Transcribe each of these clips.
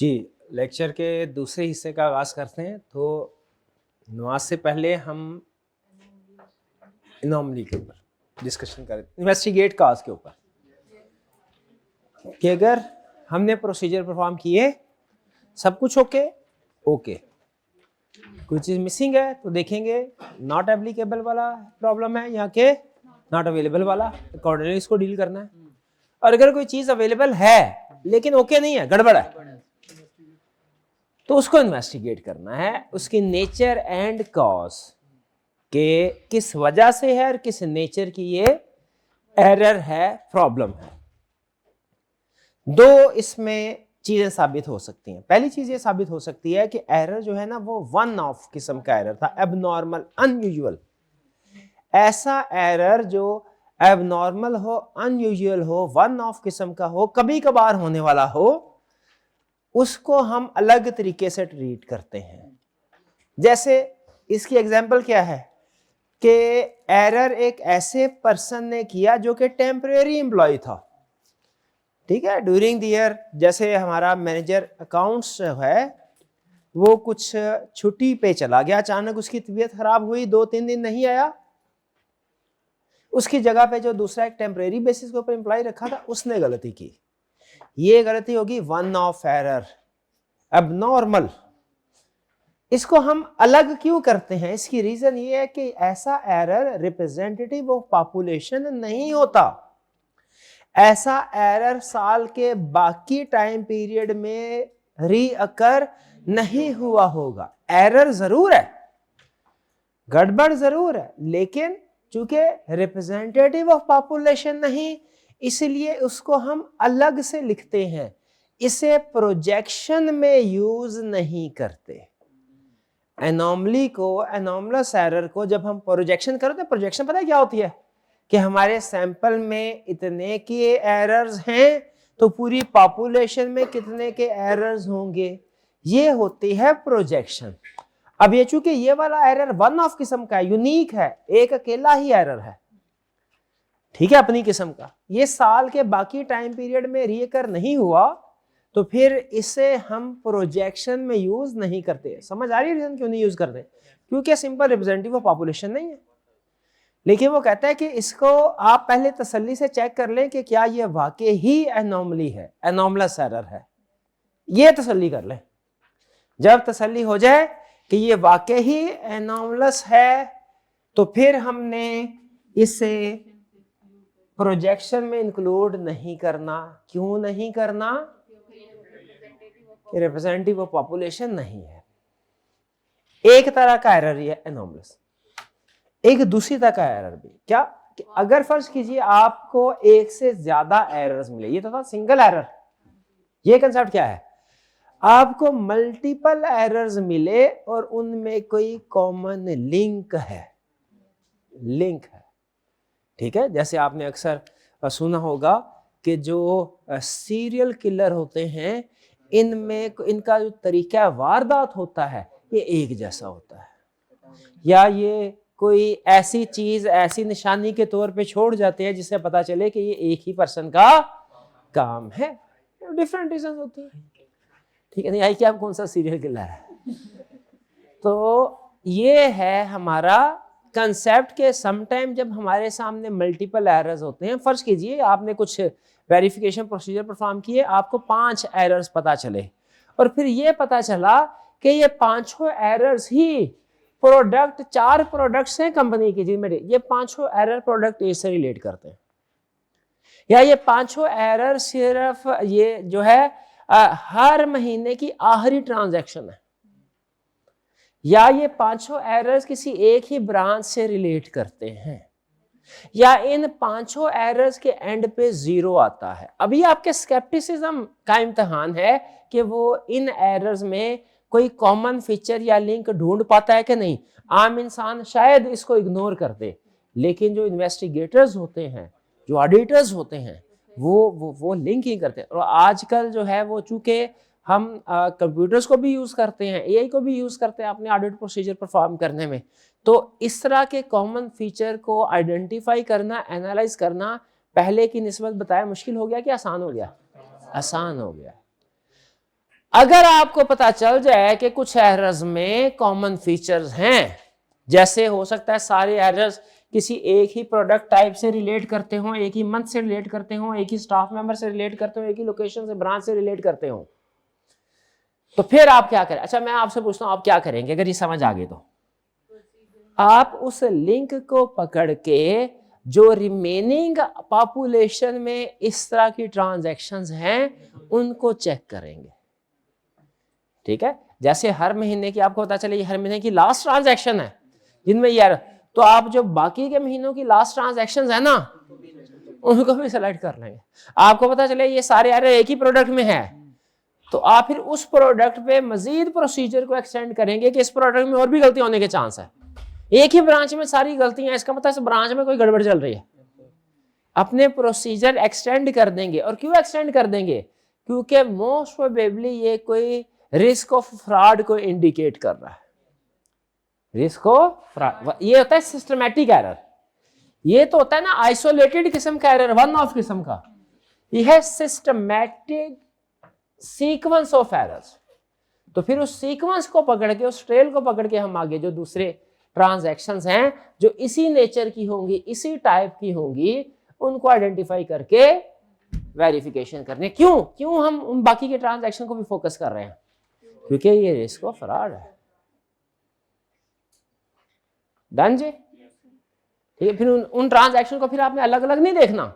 जी, lecture के दूसरे हिस्से का आगाज़ करते हैं। तो नमाज से पहले हम एनोमली के ऊपर डिस्कशन करें, इन्वेस्टिगेट काज के ऊपर, कि अगर हमने प्रोसीजर परफॉर्म किए, सब कुछ ओके, कोई चीज़ मिसिंग है तो देखेंगे नॉट एप्लीकेबल वाला प्रॉब्लम है या के नॉट अवेलेबल वाला, अकॉर्डिंगली इसको डील करना है। और अगर कोई चीज़ अवेलेबल है लेकिन ओके नहीं है, गड़बड़ है, तो उसको इन्वेस्टिगेट करना है, उसकी नेचर एंड कॉज के किस वजह से है और किस नेचर की ये एरर है, प्रॉब्लम है। दो इसमें चीजें साबित हो सकती हैं। पहली चीज ये साबित हो सकती है कि एरर जो है ना वो वन ऑफ किस्म का एरर था, एबनॉर्मल, अनयूजुअल। ऐसा एरर जो एबनॉर्मल हो, अनयूजुअल हो, वन ऑफ किस्म का हो, कभी कभार होने वाला हो, उसको हम अलग तरीके से ट्रीट करते हैं। जैसे इसकी एग्जांपल क्या है कि एरर एक ऐसे पर्सन ने किया जो कि टेम्परेरी एम्प्लॉय था, ठीक है, ड्यूरिंग द ईयर। जैसे हमारा मैनेजर अकाउंट्स है, वो कुछ छुट्टी पे चला गया, अचानक उसकी तबीयत खराब हुई, 2-3 दिन नहीं आया। उसकी जगह पे जो दूसरा एक टेम्परेरी बेसिस के ऊपर एम्प्लॉय रखा था, उसने गलती की। ये गलती होगी वन ऑफ एरर, एबनॉर्मल। इसको हम अलग क्यों करते हैं? इसकी रीजन ये है कि ऐसा एरर रिप्रेजेंटेटिव ऑफ पॉपुलेशन नहीं होता। ऐसा एरर साल के बाकी टाइम पीरियड में रीअकर नहीं हुआ होगा। एरर जरूर है, गड़बड़ जरूर है, लेकिन चूंकि रिप्रेजेंटेटिव ऑफ पॉपुलेशन नहीं, इसलिए उसको हम अलग से लिखते हैं, इसे प्रोजेक्शन में यूज नहीं करते। एनोमली को, एनोमलस एरर को जब हम प्रोजेक्शन करते हैं, प्रोजेक्शन पता है क्या होती है? कि हमारे सैंपल में इतने के एरर्स हैं तो पूरी पॉपुलेशन में कितने के एरर्स होंगे, ये होती है प्रोजेक्शन। अब ये चूंकि ये वाला एरर वन ऑफ किस्म का है, यूनिक है, एक अकेला ही एरर है, ठीक है, अपनी किस्म का, ये साल के बाकी टाइम पीरियड में रीकर नहीं हुआ, तो फिर इसे हम प्रोजेक्शन में यूज नहीं करते। समझ आ रही है रीजन क्यों नहीं यूज करते? क्योंकि सिंपल रिप्रेजेंटेटिव ऑफ पॉपुलेशन नहीं है। लेकिन वो कहता है कि इसको आप पहले तसल्ली से चेक कर लें कि क्या ये वाकई ही एनोमली है, एनोमलस एरर है, ये तसल्ली कर लें। जब तसल्ली हो जाए कि ये वाकई ही एनोमलस है, तो फिर हमने इसे प्रोजेक्शन में इंक्लूड नहीं करना। क्यों नहीं करना? रिप्रेजेंटेटिव ऑफ पॉपुलेशन नहीं है। एक तरह का एरर ही है एनोमलस। एक दूसरी तरह का एरर भी क्या, कि अगर फर्ज कीजिए आपको एक से ज्यादा एरर्स मिले, ये तो था सिंगल एरर। ये कंसेप्ट क्या है? आपको मल्टीपल एरर्स मिले और उनमें कोई कॉमन लिंक है, ठीक है। जैसे आपने अक्सर सुना होगा कि जो सीरियल किलर होते हैं, इनमें इनका जो तरीका वारदात होता है ये एक जैसा होता है, या ये कोई ऐसी चीज, ऐसी निशानी के तौर पे छोड़ जाते हैं जिससे पता चले कि ये एक ही पर्सन का काम है। डिफरेंट रीजन होती है, ठीक है। नहीं आई कि आप कौन सा सीरियल किलर है? तो ये है हमारा कंसेप्ट के समटाइम जब हमारे सामने मल्टीपल एरर्स होते हैं, फर्ज कीजिए आपने कुछ वेरिफिकेशन प्रोसीजर परफॉर्म किए, आपको 5 एरर्स पता चले, और फिर ये पता चला कि ये 5 एरर्स ही प्रोडक्ट, 4 प्रोडक्ट्स हैं कंपनी की जिनमें ये 5 एरर प्रोडक्ट ए से रिलेट करते हैं, या ये 5 एरर सिर्फ ये जो है हर महीने की आखिरी ट्रांजैक्शन है, या ये 5 एरर्स किसी एक ही ब्रांच से रिलेट करते हैं, या इन 5 एरर्स के एंड पे 0 आता है। अभी आपके स्केप्टिसिज्म का इम्तिहान है कि वो इन एरर्स में कोई कॉमन फीचर या लिंक ढूंढ पाता है कि नहीं। आम इंसान शायद इसको इग्नोर कर दे, लेकिन जो इन्वेस्टिगेटर्स होते हैं, जो ऑडिटर्स होते हैं, वो लिंक ही करते हैं। और आजकल जो है वो चूंकि हम कंप्यूटर्स को भी यूज करते हैं, एआई को भी यूज करते हैं अपने ऑडिट प्रोसीजर परफॉर्म करने में, तो इस तरह के कॉमन फीचर को आइडेंटिफाई करना, एनालाइज करना पहले की निस्बत बताया मुश्किल हो गया कि आसान हो गया? आसान हो गया। अगर आपको पता चल जाए कि कुछ एरर्स में कॉमन फीचर्स हैं, जैसे हो सकता है सारे एरर्स किसी एक ही प्रोडक्ट टाइप से रिलेट करते हो, एक ही मंथ से रिलेट करते हो, एक ही स्टाफ मेंबर से रिलेट करते हो, एक ही लोकेशन से ब्रांच से रिलेट करते हो, तो फिर आप क्या करें? अच्छा मैं आपसे पूछता हूं आप क्या करेंगे अगर ये समझ आ गई? तो आप उस लिंक को पकड़ के जो रिमेनिंग पॉपुलेशन में इस तरह की ट्रांजैक्शंस हैं उनको चेक करेंगे। ठीक है, जैसे हर महीने की आपको पता चले ये हर महीने की लास्ट ट्रांजैक्शन है जिनमें यार, तो आप जो बाकी के महीनों की लास्ट ट्रांजैक्शंस है ना उनको भी सेलेक्ट कर लेंगे। आपको पता चले ये सारे एरर एक ही प्रोडक्ट में है, तो आप फिर उस प्रोडक्ट पे मजीद प्रोसीजर को एक्सटेंड करेंगे कि इस प्रोडक्ट में और भी गलती होने के चांस है। एक ही ब्रांच में सारी गलतियां, इसका मतलब इस ब्रांच में कोई गड़बड़ चल रही है। अपने प्रोसीजर एक्सटेंड कर देंगे। और क्यों एक्सटेंड कर देंगे? क्योंकि मोस्ट प्रोबेबली ये कोई रिस्क ऑफ फ्रॉड को इंडिकेट कर रहा है। रिस्क ऑफ फ्रॉड ये होता है सिस्टमैटिक एरर। ये तो होता है ना आइसोलेटेड किस्म का एरर, वन ऑफ किस्म का। यह है सिस्टमैटिक सीक्वेंस ऑफ एरर्स। तो फिर उस सीक्वेंस को पकड़ के, उस ट्रेल को पकड़ के हम आगे जो दूसरे ट्रांजैक्शंस हैं जो इसी नेचर की होंगी, इसी टाइप की होंगी, उनको आइडेंटिफाई करके वेरिफिकेशन करने। क्यों हम उन बाकी के ट्रांजैक्शन को भी फोकस कर रहे हैं? क्योंकि ये रिस्क ऑफ फ्रॉड है। डन जी? ठीक है, फिर उन ट्रांजैक्शन को फिर आपने अलग अलग नहीं देखना,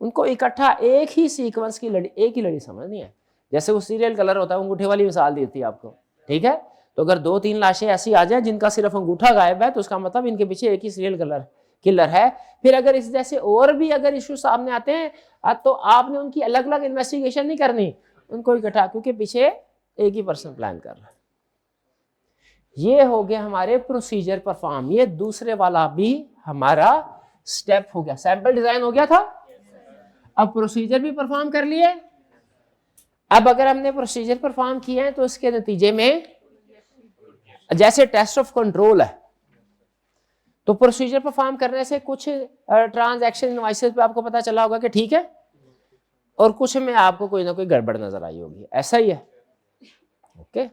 उनको इकट्ठा एक ही सीक्वेंस की लड़ी, एक ही लड़ी समझनी है। जैसे वो सीरियल कलर होता है, अंगूठे वाली मिसाल दी थी आपको। ठीक है, तो अगर 2-3 लाशें ऐसी आ जाए जिनका सिर्फ अंगूठा गायब है, तो उसका मतलब इनके पीछे एक ही सीरियल कलर किलर है। फिर अगर इस जैसे और भी अगर इश्यू सामने आते हैं तो आपने उनकी अलग अलग इन्वेस्टिगेशन नहीं करनी, उनको इकट्ठा, क्योंकि पीछे एक ही पर्सन प्लान कर रहा है। ये हो गया हमारे प्रोसीजर परफॉर्म। ये दूसरे वाला भी हमारा स्टेप हो गया। सैंपल डिजाइन हो गया था, अब प्रोसीजर भी परफॉर्म कर लिए। अब अगर हमने प्रोसीजर परफॉर्म किए हैं तो इसके नतीजे में जैसे टेस्ट ऑफ कंट्रोल है, तो प्रोसीजर परफॉर्म करने से कुछ ट्रांजैक्शन इनवॉइसेस पे आपको पता चला होगा कि ठीक है, और कुछ में आपको कोई ना कोई गड़बड़ नजर आई होगी। ऐसा ही है। ओके,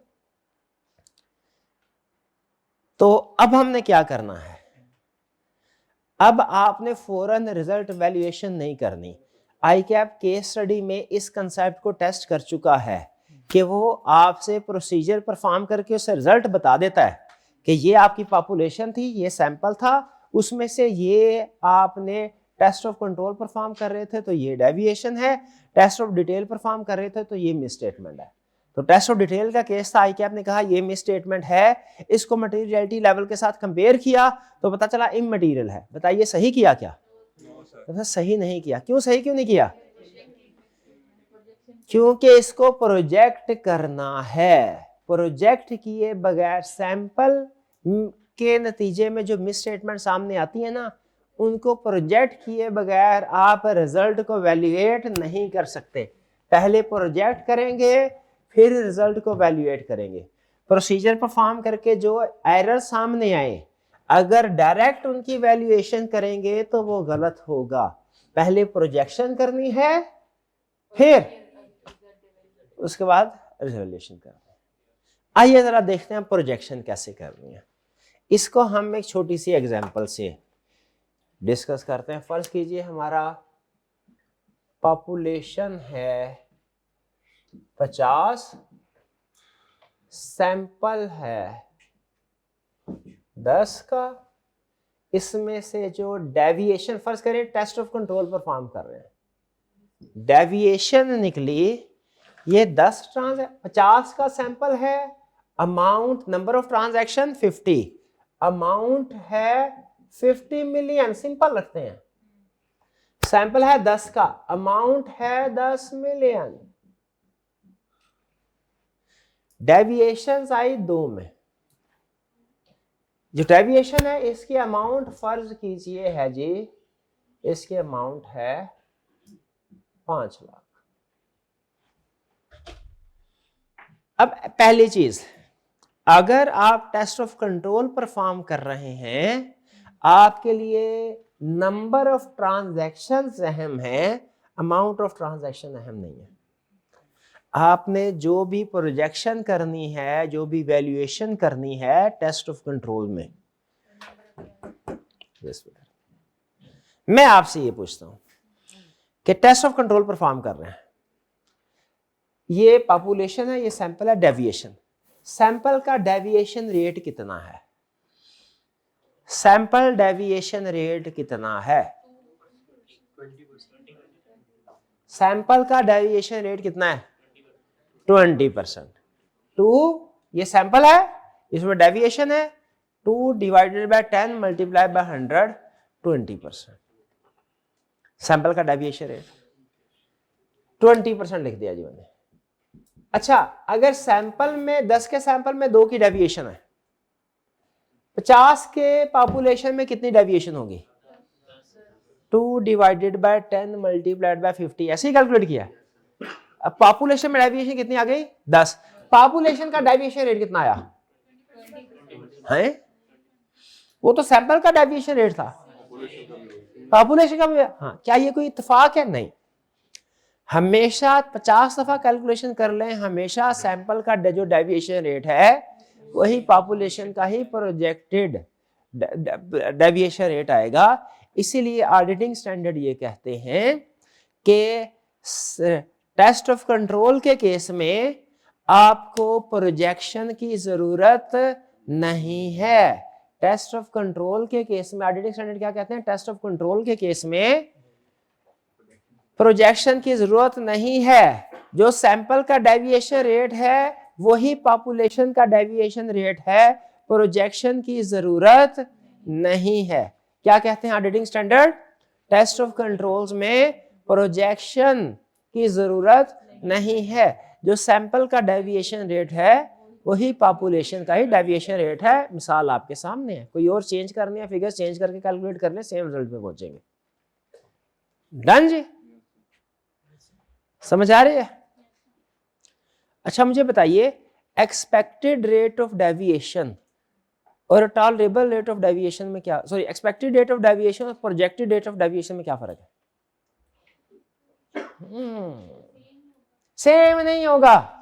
तो अब हमने क्या करना है? अब आपने फौरन रिजल्ट वैल्यूएशन नहीं करनी। आईकैप केस स्टडी में इस कंसेप्ट को टेस्ट कर चुका है कि वो आपसे प्रोसीजर परफॉर्म करके उससे रिजल्ट बता देता है कि ये आपकी पॉपुलेशन थी, ये सैंपल था, उसमें से ये आपने टेस्ट ऑफ कंट्रोल परफॉर्म कर रहे थे तो ये डेविएशन है, टेस्ट ऑफ डिटेल परफॉर्म कर रहे थे तो ये मिसस्टेटमेंट है। तो टेस्ट ऑफ डिटेल का केस था, आईकैप ने कहा ये मिसस्टेटमेंट है, इसको मटेरियलिटी लेवल के साथ कंपेयर किया तो पता चला इमटेरियल है। बताइए सही किया क्या? तो सही नहीं किया। क्यों सही क्यों नहीं किया? क्योंकि इसको प्रोजेक्ट करना है। प्रोजेक्ट किए बगैर सैंपल के नतीजे में जो मिसस्टेटमेंट सामने आती है ना, उनको प्रोजेक्ट किए बगैर आप रिजल्ट को वैल्यूएट नहीं कर सकते। पहले प्रोजेक्ट करेंगे फिर रिजल्ट को वैल्यूएट करेंगे। प्रोसीजर परफॉर्म करके जो एरर सामने आए, अगर डायरेक्ट उनकी वैल्यूएशन करेंगे तो वो गलत होगा। पहले प्रोजेक्शन करनी है, फिर उसके बाद रिजल्यूशन करनी है। आइए जरा देखते हैं प्रोजेक्शन कैसे करनी है। इसको हम एक छोटी सी एग्जांपल से डिस्कस करते हैं। फर्ज कीजिए हमारा पॉपुलेशन है 50, सैंपल है 10 का, इसमें से जो डेविएशन, फर्ज करें टेस्ट ऑफ कंट्रोल परफॉर्म कर रहे हैं, डेविएशन निकली ये 50 का सैंपल है, amount number of transaction 50, amount है 50 मिलियन, सिंपल रखते हैं। सैंपल है 10 का, अमाउंट है 10 मिलियन। डेविएशंस आई 2 में। जो डेविएशन है इसकी अमाउंट फर्ज कीजिए है जी, इसकी अमाउंट है 5 लाख। अब पहली चीज, अगर आप टेस्ट ऑफ कंट्रोल परफॉर्म कर रहे हैं, आपके लिए नंबर ऑफ ट्रांजैक्शंस अहम है, अमाउंट ऑफ ट्रांजैक्शन अहम नहीं है। आपने जो भी प्रोजेक्शन करनी है, जो भी वैल्यूएशन करनी है टेस्ट ऑफ कंट्रोल में, मैं आपसे ये पूछता हूं कि टेस्ट ऑफ कंट्रोल परफॉर्म कर रहे हैं, ये पॉपुलेशन है, ये सैंपल है, डेविएशन, सैंपल का डेविएशन रेट कितना है? सैंपल डेविएशन रेट कितना है? सैंपल का डेविएशन रेट कितना है? 20%। 2 ये सैंपल है, इसमें डेविएशन है, 2 divided by 10 multiply by 100, 20%। Sample का डेविएशन रेट 20% लिख दिया जी मैंने। अच्छा, अगर सैंपल में 10 के सैंपल में 2 की डेविएशन है, 50 के पॉपुलेशन में कितनी डेविएशन होगी? 2 डिवाइडेड बाय 10 मल्टीप्लाइड बाय 50, ऐसे ही कैलकुलेट किया। अब पॉपुलेशन में डेविएशन कितनी आ गई? 10। पॉपुलेशन का डेविएशन रेट कितना आया है? वो तो सैंपल का डेविएशन रेट था, पॉपुलेशन का भी। हाँ, क्या ये कोई इत्तेफाक है? नहीं। हमेशा 50 दफा कैलकुलेशन कर लें, हमेशा सैंपल का जो डेविएशन रेट है वही पॉपुलेशन का ही प्रोजेक्टेड डेविएशन रेट आएगा। इसीलिए ऑडिटिंग स्टैंडर्ड ये कहते हैं कि टेस्ट ऑफ कंट्रोल के केस में आपको प्रोजेक्शन की जरूरत नहीं है। टेस्ट ऑफ कंट्रोल के केस में ऑडिटिंग स्टैंडर्ड क्या कहते हैं? टेस्ट ऑफ कंट्रोल के केस में प्रोजेक्शन की जरूरत नहीं है। जो सैंपल का डेविएशन रेट है वही पॉपुलेशन का डेविएशन रेट है, प्रोजेक्शन की जरूरत नहीं है। क्या कहते हैं auditing standard? Test of controls में प्रोजेक्शन की जरूरत नहीं है। जो सैंपल का डेविएशन रेट है वही पॉपुलेशन का ही डेविएशन रेट है। मिसाल आपके सामने है, कोई और चेंज करनी है, फिगर चेंज करके कैलकुलेट कर ले, सेम रिजल्ट पे पहुंचेंगे। डन जी, समझ आ रही है? अच्छा, मुझे बताइए एक्सपेक्टेड रेट ऑफ डेविएशन और टॉलरेबल रेट ऑफ डेविएशन में क्या, sorry, expected rate of deviation और प्रोजेक्टेड रेट ऑफ डेविएशन में क्या फर्क है? सेम नहीं होगा।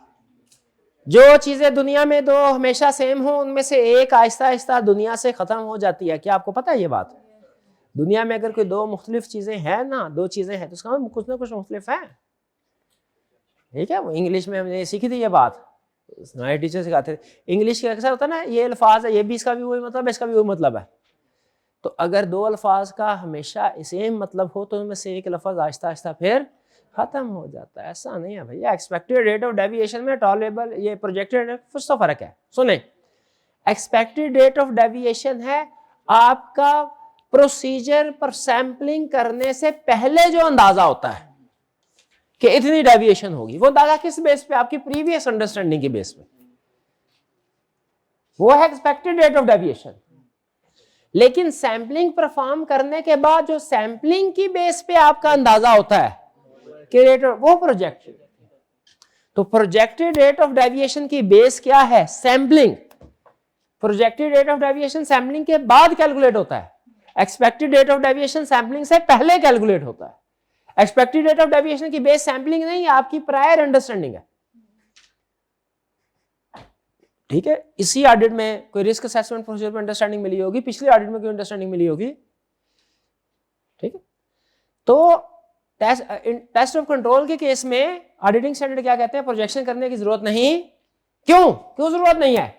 जो चीजें दुनिया में दो हमेशा सेम हो, उनमें से एक आहिस्ता आहिस्ता दुनिया से खत्म हो जाती है। क्या आपको पता है ये बात? दुनिया में अगर कोई दो मुख्तलिफ चीजें हैं ना, दो चीजें हैं, तो उसका कुछ ना कुछ मुख्तलिफ है। ठीक है, वो इंग्लिश में हमने सीखी थी ये बात, हमारे टीचर सिखाते थे। इंग्लिश के अक्सर होता है ना, ये अल्फाज है, ये भी इसका भी वही मतलब है, इसका भी वही मतलब है। तो अगर दो अल्फाज का हमेशा सेम मतलब हो तो उनमें से एक लफ्ज आहिस्ता आहिस्ता फिर खत्म हो जाता है। ऐसा नहीं है भैया। एक्सपेक्टेड रेट ऑफ डेविएशन में टॉलरेबल, ये प्रोजेक्टेड रेट, कुछ तो फर्क है। सुने, एक्सपेक्टेड रेट ऑफ डेविएशन है आपका प्रोसीजर पर सैंपलिंग करने से पहले जो अंदाजा होता है कि इतनी डेविएशन होगी। वो अंदाजा किस बेस पे? आपकी प्रीवियस अंडरस्टैंडिंग के बेस पे, वो है एक्सपेक्टेड रेट ऑफ डेविएशन। लेकिन सैंपलिंग परफॉर्म करने के बाद जो सैंपलिंग की बेस पे आपका अंदाजा होता है कि रेट, वो प्रोजेक्टेड। तो प्रोजेक्टेड रेट ऑफ डेविएशन की बेस क्या है? Sampling. Projected rate of deviation sampling के बाद कैलकुलेट होता है, expected rate of deviation sampling से पहले कैलकुलेट होता है। एक्सपेक्टेड रेट ऑफ डेविएशन की बेस सैंपलिंग नहीं, आपकी प्रायर अंडरस्टैंडिंग है। ठीक है, इसी ऑडिट में कोई रिस्क असेसमेंट प्रोसीजर पर अंडरस्टैंडिंग मिली होगी, पिछले ऑडिट में कोई अंडरस्टैंडिंग मिली होगी। ठीक है, तो टेस्ट ऑफ कंट्रोल के केस में ऑडिटिंग स्टैंडर्ड क्या कहते हैं? प्रोजेक्शन करने की जरूरत नहीं। क्यों जरूरत नहीं है?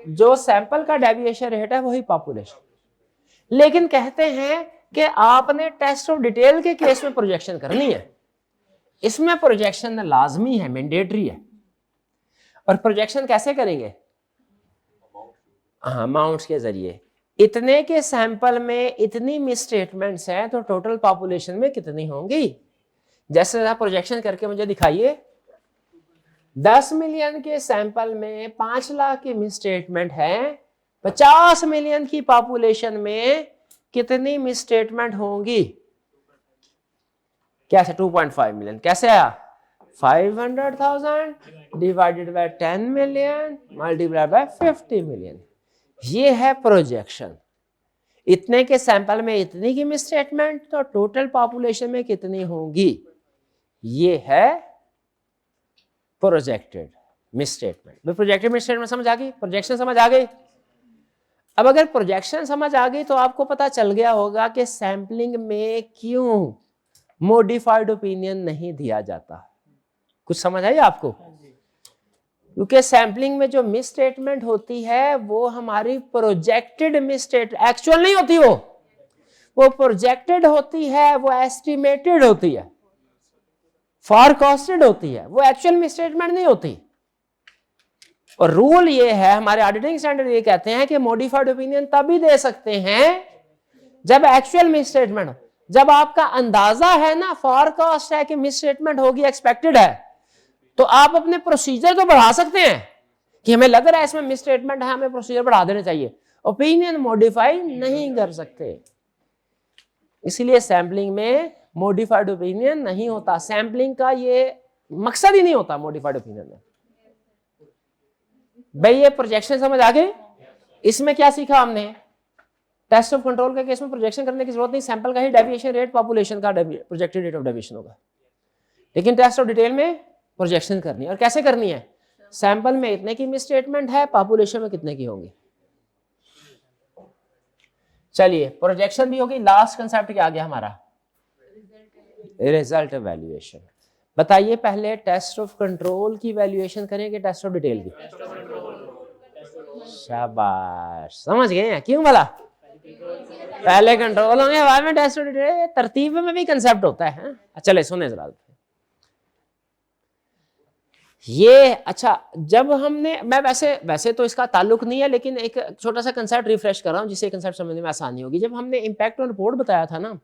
जो सैंपल का डेविएशन रेट है वही पॉपुलेशन। लेकिन कहते हैं कि आपने टेस्ट ऑफ डिटेल के केस में प्रोजेक्शन करनी है, इसमें प्रोजेक्शन लाजमी है, मैंडेटरी है। और प्रोजेक्शन कैसे करेंगे? अमाउंट्स के जरिए। इतने के सैंपल में इतनी मिसस्टेटमेंट्स हैं तो टोटल पॉपुलेशन में कितनी होंगी? जैसे आप प्रोजेक्शन करके मुझे दिखाइए, 10 मिलियन के सैंपल में 5 लाख की मिसस्टेटमेंट है, 50 मिलियन की पॉपुलेशन में कितनी मिसस्टेटमेंट होंगी? कैसे? 2.5 मिलियन। कैसे आया? 500,000 divided by 10 million multiplied by 50 million. ये है प्रोजेक्शन। इतने के सैंपल में इतनी की मिसस्टेटमेंट तो टोटल पॉपुलेशन में कितनी होंगी? ये है projected miss statement. Projected miss statement समझ आ गई, प्रोजेक्शन समझ आ गई। अब अगर प्रोजेक्शन समझ आ गई तो आपको पता चल गया होगा कि सैंपलिंग में क्यों मॉडिफाइड ओपिनियन नहीं दिया जाता। कुछ समझ आई आपको? क्योंकि सैंपलिंग में जो मिस स्टेटमेंट होती है वो हमारी प्रोजेक्टेड मिस स्टेटमेंट, एक्चुअल नहीं होती, वो प्रोजेक्टेड होती है, वो एस्टिमेटेड होती है, फॉरकास्टेड होती है, वो एक्चुअल मिस स्टेटमेंट नहीं होती। और रूल ये है, हमारे ऑडिटिंग स्टैंडर्ड ये कहते हैं कि मॉडिफाइड ओपिनियन तभी दे सकते हैं जब एक्चुअल मिस स्टेटमेंट हो। जब आपका अंदाजा है ना, फॉरकास्ट है कि मिस स्टेटमेंट होगी, एक्सपेक्टेड है, तो आप अपने प्रोसीजर तो बढ़ा सकते हैं कि हमें लग रहा है इसमें मिस स्टेटमेंट है, हमें प्रोसीजर बढ़ा देने चाहिए। ओपिनियन मॉडिफाई नहीं कर सकते, इसलिए सैंपलिंग में मॉडिफाइड ओपिनियन नहीं होता। सैंपलिंग का ये मकसद ही नहीं होता मॉडिफाइड ओपिनियन में। भाई ये प्रोजेक्शन समझ आ गए? इसमें क्या सीखा हमने? टेस्ट ऑफ कंट्रोल के केस में प्रोजेक्शन करने की जरूरत नहीं, सैंपल का ही डेविएशन रेट पॉपुलेशन का प्रोजेक्टेड रेट ऑफ डेविएशन होगा। लेकिन टेस्ट ऑफ डिटेल में प्रोजेक्शन करनी है। और कैसे करनी है? सैंपल में इतने की मिस स्टेटमेंट है, पॉपुलेशन में कितने की होंगी। चलिए प्रोजेक्शन भी होगी। लास्ट कंसेप्ट क्या आ गया हमारा? Result valuation. बताइए पहले टेस्ट ऑफ कंट्रोल की वैल्यूएशन करें कि टेस्ट ऑफ डिटेल की? शाबाश, समझ गए हैं क्यों भला? पहले कंट्रोल होंगे, बाद में टेस्ट ऑफ डिटेल। तरतीब में भी कंसेप्ट होता है। चले सुने जरा ये। अच्छा, जब हमने, मैं वैसे तो इसका ताल्लुक नहीं है, लेकिन एक छोटा सा कंसेप्ट रिफ्रेश कर रहा हूं जिससे कंसेप्ट समझने में आसानी होगी। जब हमने इंपैक्ट ऑन रिपोर्ट बताया था ना,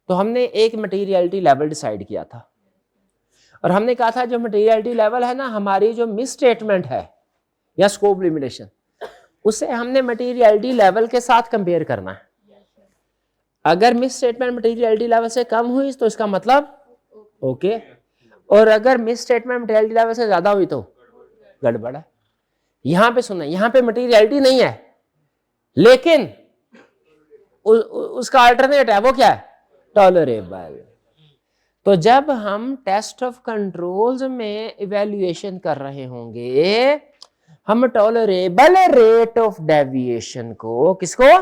तो हमने एक मटेरियलिटी लेवल डिसाइड किया था, और हमने कहा था जो मटेरियलिटी लेवल है ना, हमारी जो मिस स्टेटमेंट है या स्कोप लिमिटेशन, उसे हमने मटेरियलिटी लेवल के साथ कंपेयर करना है। अगर मिस स्टेटमेंट मटेरियलिटी लेवल से कम हुई तो इसका मतलब ओके, और अगर मिस स्टेटमेंट मटेरियलिटी लेवल से ज्यादा हुई तो गड़बड़ है। यहां पे सुनना, यहां पे मटेरियलिटी नहीं है, लेकिन उसका अल्टरनेट है, वो क्या है? टॉलरेबल। तो जब हम टेस्ट ऑफ कंट्रोल्स में इवैल्यूएशन कर रहे होंगे, हम टॉलरेबल रेट ऑफ डेविएशन को, किसको?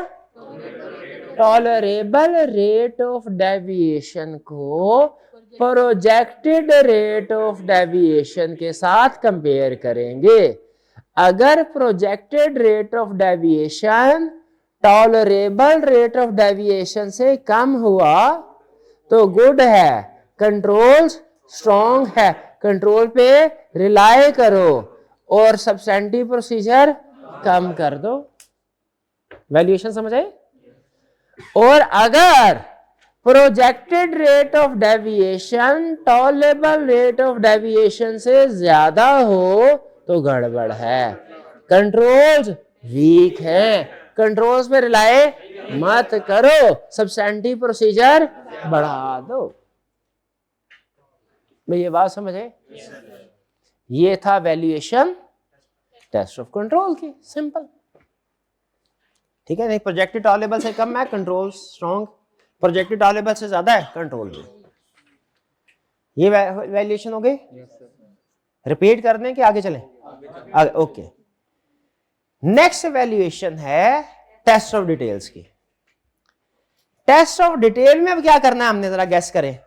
टॉलरेबल रेट ऑफ डेविएशन को प्रोजेक्टेड रेट ऑफ डेविएशन के साथ कंपेयर करेंगे। अगर projected rate of deviation tolerable rate of deviation से कम हुआ तो गुड है, कंट्रोल स्ट्रॉन्ग है, कंट्रोल पे रिलाय करो और सब्सटेंटिव प्रोसीजर कम कर दो। वैल्यूएशन समझ आए? और अगर projected rate of deviation tolerable rate of deviation से ज्यादा हो तो गड़बड़ है, कंट्रोल्स वीक हैं, कंट्रोल्स पे रिलाय मत करो, सब्सटेंटिव प्रोसीजर बढ़ा दो। मैं ये बात समझे? ये था वैल्यूएशन टेस्ट ऑफ कंट्रोल की, सिंपल। ठीक है, नहीं प्रोजेक्टेड टॉलरेबल से कम है, कंट्रोल स्ट्रॉन्ग, प्रोजेक्टेड टॉलरेबल से ज्यादा है, कंट्रोल में। ये वैल्यूएशन हो गई। रिपीट कर दें कि आगे चलें? ओके। नेक्स्ट वैल्यूएशन है टेस्ट ऑफ डिटेल्स की। टेस्ट ऑफ डिटेल में अब क्या करना है हमने, जरा गैस करें।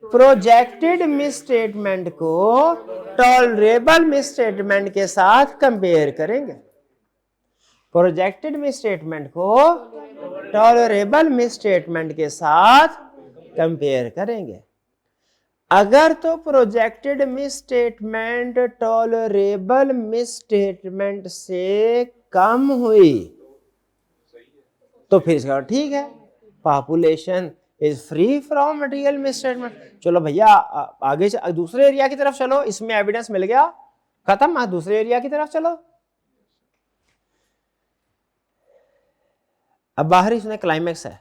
प्रोजेक्टेड मिस स्टेटमेंट को टॉलरेबल मिस स्टेटमेंट के साथ कंपेयर करेंगे। प्रोजेक्टेड मिस स्टेटमेंट को टॉलरेबल मिस स्टेटमेंट के साथ कंपेयर करेंगे। अगर तो projected miss statement tolerable miss statement से कम हुई तो फिर इसका ठीक है, population is free from material miss statement. चलो भैया आगे दूसरे एरिया की तरफ चलो, इसमें एविडेंस मिल गया, खत्म, दूसरे एरिया की तरफ चलो। अब बाहरी सुने, क्लाइमेक्स है।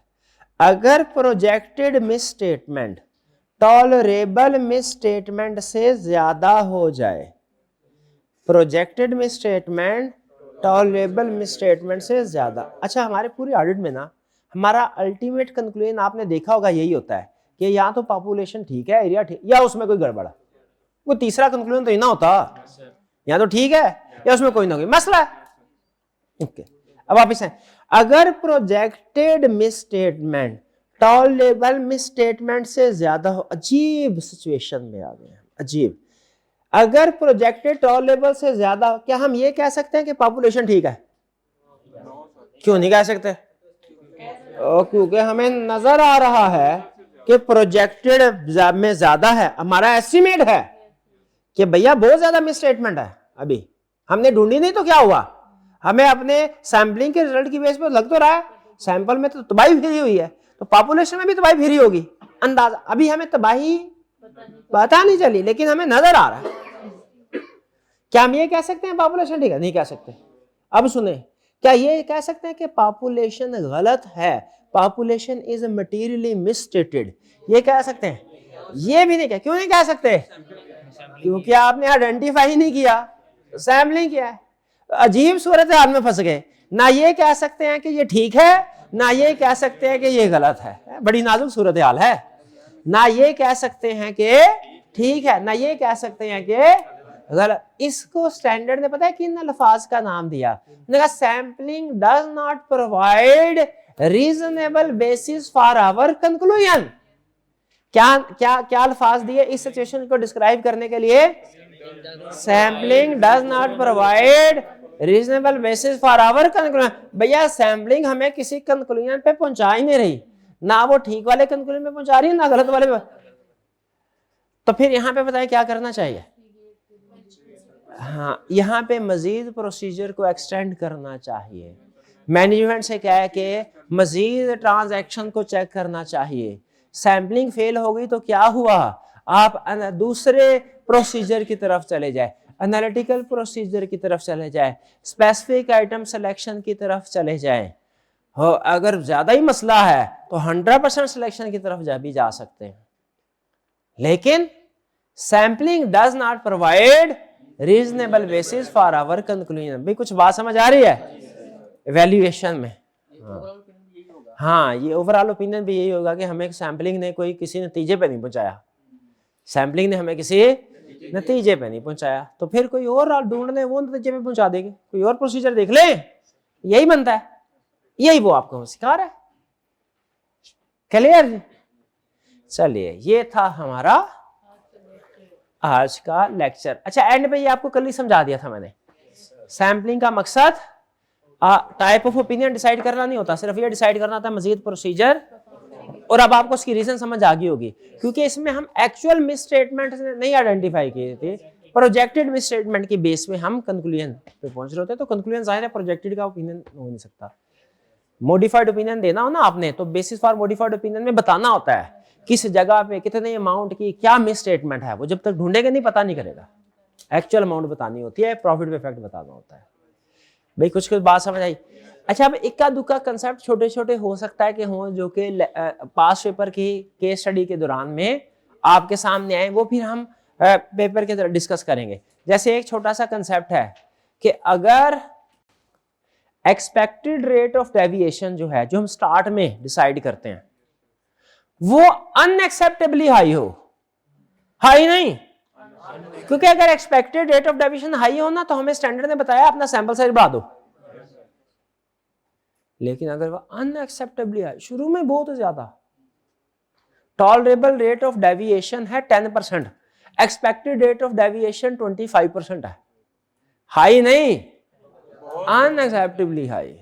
अगर projected miss statement tolerable miss statement से ज्यादा हो जाए, projected miss statement tolerable miss statement से ज्यादा। अच्छा, हमारे पूरी ऑडिट में ना हमारा अल्टीमेट कंक्लूजन आपने देखा होगा यही होता है कि या तो पॉपुलेशन ठीक है, एरिया ठीक, या उसमें कोई गड़बड़ है, कोई तीसरा कंक्लूजन तो ही ना होता, या तो ठीक है या उसमें कोई ना कोई मसला है। ओके, अब वापिस आए, अगर प्रोजेक्टेड मिसस्टेटमेंट टॉलरेबल मिसस्टेटमेंट से ज्यादा हो, अजीब सिचुएशन में आ गए, अजीब, अगर प्रोजेक्टेड टॉलरेबल से ज्यादा हो, क्या हम ये कह सकते हैं कि पॉपुलेशन ठीक है? क्यों नहीं कह सकते? क्योंकि हमें नजर आ रहा है कि प्रोजेक्टेड में ज्यादा है, हमारा एस्टिमेट है कि भैया बहुत ज्यादा मिसस्टेटमेंट है, अभी हमने ढूंढी नहीं तो क्या हुआ, हमें अपने सैंपलिंग के रिजल्ट की बेस पर लग तो रहा है सैंपल में तो तबाही फिरी हुई है, तो पॉपुलेशन में भी तबाही फिरी होगी, अंदाजा अभी हमें तबाही पता नहीं चली लेकिन हमें नजर आ रहा है। क्या हम ये कह सकते हैं पॉपुलेशन ठीक है? नहीं कह सकते। अब सुने, क्या ये कह सकते हैं कि पॉपुलेशन गलत है, पॉपुलेशन इज मटीरियली मिसस्टेटेड, ये कह सकते हैं? ये भी नहीं कह, क्यों नहीं कह सकते? क्योंकि आपने आइडेंटिफाई नहीं किया, सैम्पलिंग किया है। अजीब सूरत हाल में फंस गए, ना ये कह सकते हैं कि ये ठीक है, ना ये कह सकते हैं कि ये गलत है, बड़ी नाजुक सूरत हाल है। ना ये कह सकते हैं कि ठीक है, ना ये कह सकते हैं कि गलत। इसको स्टैंडर्ड ने पता है किन अल्फाज का नाम दिया? Sampling does not provide reasonable basis for our conclusion. क्या क्या क्या अल्फाज दिए इस सिचुएशन को डिस्क्राइब करने के लिए? Sampling does not provide reasonable basis for our conclusion. भैया सैम्पलिंग हमें किसी कंक्लूजन पे पहुंचा ही नहीं रही, ना वो ठीक वाले कंक्लूजन पे पहुंचा रही है ना गलत वाले पे। तो फिर यहाँ पे बताएं क्या करना चाहिए? हाँ, यहाँ पे मजीद प्रोसीजर को एक्सटेंड करना चाहिए, मैनेजमेंट से क्या है कि मजीद ट्रांजैक्शन को चेक करना चाहिए। सैम्पलिंग फेल हो गई तो क्या हुआ, आप दूसरे प्रोसीजर की तरफ चले जाए, एनालिटिकल प्रोसीजर की तरफ चले जाए, स्पेसिफिक आइटम सिलेक्शन की तरफ चले जाए। हो अगर ज्यादा ही मसला है तो 100% सिलेक्शन की तरफ भी जा सकते हैं। लेकिन sampling does not provide reasonable basis for our conclusion. भाई कुछ बात समझ आ रही है इवैल्यूएशन में? हाँ, ये ओवरऑल ओपिनियन भी यही होगा कि हमें सैम्पलिंग ने कोई किसी नतीजे पे नहीं पहुंचाया, सैम्पलिंग ने हमें किसी नतीजे पे नहीं पहुंचाया, तो फिर कोई और ढूंढ ले वो नतीजे पे पहुंचा देंगे, कोई और प्रोसीजर देख ले, यही बनता है, यही वो आपको सिखा रहा है। क्लियर? चलिए, ये था हमारा आज का लेक्चर। अच्छा, एंड पे ये आपको कल ही समझा दिया था मैंने, सैम्पलिंग का मकसद टाइप ऑफ ओपिनियन डिसाइड करना नहीं होता, सिर्फ ये डिसाइड करना था मजीद प्रोसीजर। और अब आपको उसकी रीजन समझ आ गई होगी, क्योंकि इसमें हम एक्चुअल मिसस्टेटमेंट नहीं आइडेंटिफाई किए थे, प्रोजेक्टेड मिसस्टेटमेंट की बेस पे हम कंक्लूजन पे पहुंच रहे होते, तो कंक्लूजन जाहिर है प्रोजेक्टेड का ओपिनियन हो नहीं सकता। मॉडिफाइड ओपिनियन देना हो ना आपने, तो बेसिस फॉर मॉडिफाइड ओपिनियन में बताना होता है किस जगह पे कितने अमाउंट की क्या मिसस्टेटमेंट है, वो जब तक ढूंढेगा नहीं पता नहीं करेगा। एक्चुअल अमाउंट बतानी होती है, प्रॉफिट पे इफेक्ट बताना होता है। भाई कुछ कुछ बात समझ आई? अच्छा, अब इक्का दुक्का कंसेप्ट छोटे छोटे हो सकता है कि हो, जो कि पास पेपर की केस स्टडी के दौरान में आपके सामने आए, वो फिर हम पेपर के तरह डिस्कस करेंगे। जैसे एक छोटा सा कंसेप्ट है कि अगर एक्सपेक्टेड रेट ऑफ डेविएशन जो है, जो हम स्टार्ट में डिसाइड करते हैं, वो अनएक्सेप्टेबली हाई हो, हाई नहीं, क्योंकि अगर expected rate of deviation high हो ना, तो हमें स्टैंडर्ड ने बताया अपना सैंपल साइज बढ़ा दो। लेकिन अगर वो अनएक्सेप्टेबली हाई, शुरू में बहुत ज्यादा, टॉलरेबल रेट ऑफ डेविएशन है 10%, एक्सपेक्टेड रेट ऑफ डेविएशन 25% है, हाई नहीं, अनएक्सेप्टेबली हाई।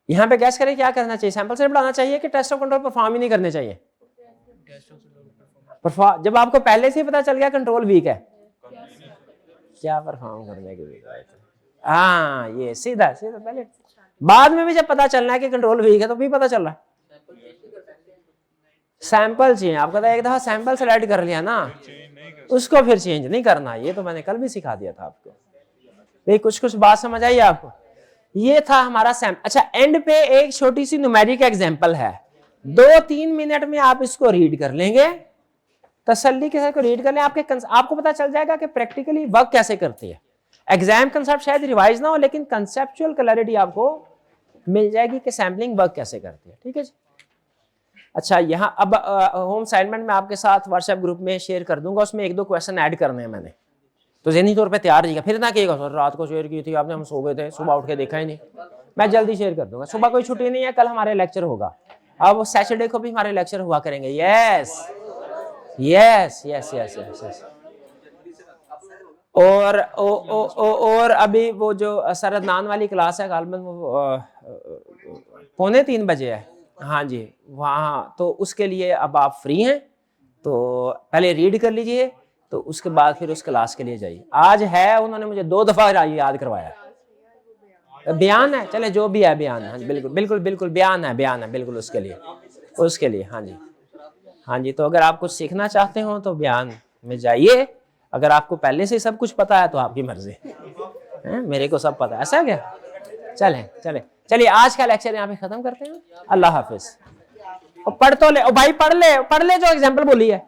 यहां पे गैस करें क्या करना चाहिए, सैंपल साइज बढ़ाना चाहिए कि टेस्ट ऑफ कंट्रोल परफॉर्म ही नहीं करने चाहिए? जब आपको पहले से ही पता चल गया कंट्रोल वीक है, क्या परफॉर्म करने के लिए? हाँ, ये सीधा सीधा पहले, बाद में भी जब पता चलना है कि कंट्रोल वीक है तो भी पता चल रहा है। सैंपल चाहिए आपको, तो एक दफा सैंपल सेलेक्ट कर लिया ना, उसको फिर चेंज नहीं करना। ये तो मैंने कल भी सिखा दिया था आपको। भाई कुछ कुछ बात समझ आई आपको? ये था हमारा सैंपल। अच्छा, एंड पे एक छोटी सी न्यूमेरिक एग्जांपल है, 2-3 मिनट में आप इसको रीड कर लेंगे, तसल्ली के साथ रीड कर लें, आपको पता चल जाएगा कि प्रैक्टिकली वर्क कैसे करती है। एग्जाम कंसेप्ट शायद रिवाइज ना हो, लेकिन कंसेप्चुअल क्लैरिटी आपको मिल जाएगी कि सैम्पलिंग वर्क कैसे करती है। ठीक है जी। अच्छा, यहाँ अब होम असाइनमेंट मैं आपके साथ व्हाट्सएप ग्रुप में शेयर कर दूंगा, उसमें 1-2 क्वेश्चन ऐड करने हैं मैंने, तो ज़हनी तौर पे तैयार रहिएगा। फिर ना कहिएगा सर रात को शेयर की थी आपने, हम सो गए थे, सुबह उठ के देखा ही नहीं। मैं जल्दी शेयर कर दूंगा। सुबह कोई छुट्टी नहीं है, कल हमारे लेक्चर होगा, अब सैटरडे को भी हमारे लेक्चर हुआ करेंगे। Yes yes yes yes yes yes. और अभी वो जो सर अदनान वाली क्लास है गालबन वो 2:45 बजे है, हाँ जी वहाँ, तो उसके लिए अब आप फ्री हैं तो पहले रीड कर लीजिए, तो उसके बाद फिर उस क्लास के लिए जाइए। आज है, उन्होंने मुझे 2 दफ़ा याद करवाया, बयान है, चले जो भी है बयान, हाँ जी बिल्कुल बिल्कुल बिल्कुल बयान है बिल्कुल उसके लिए हाँ जी। तो अगर आप कुछ सीखना चाहते हो तो बयान में जाइए, अगर आपको पहले से सब कुछ पता है तो आपकी मर्जी है, मेरे को सब पता है, ऐसा क्या। चलिए आज का लेक्चर यहाँ पे खत्म करते हैं। अल्लाह हाफिज। और पढ़ तो ले, भाई पढ़ ले जो एग्जाम्पल बोली है।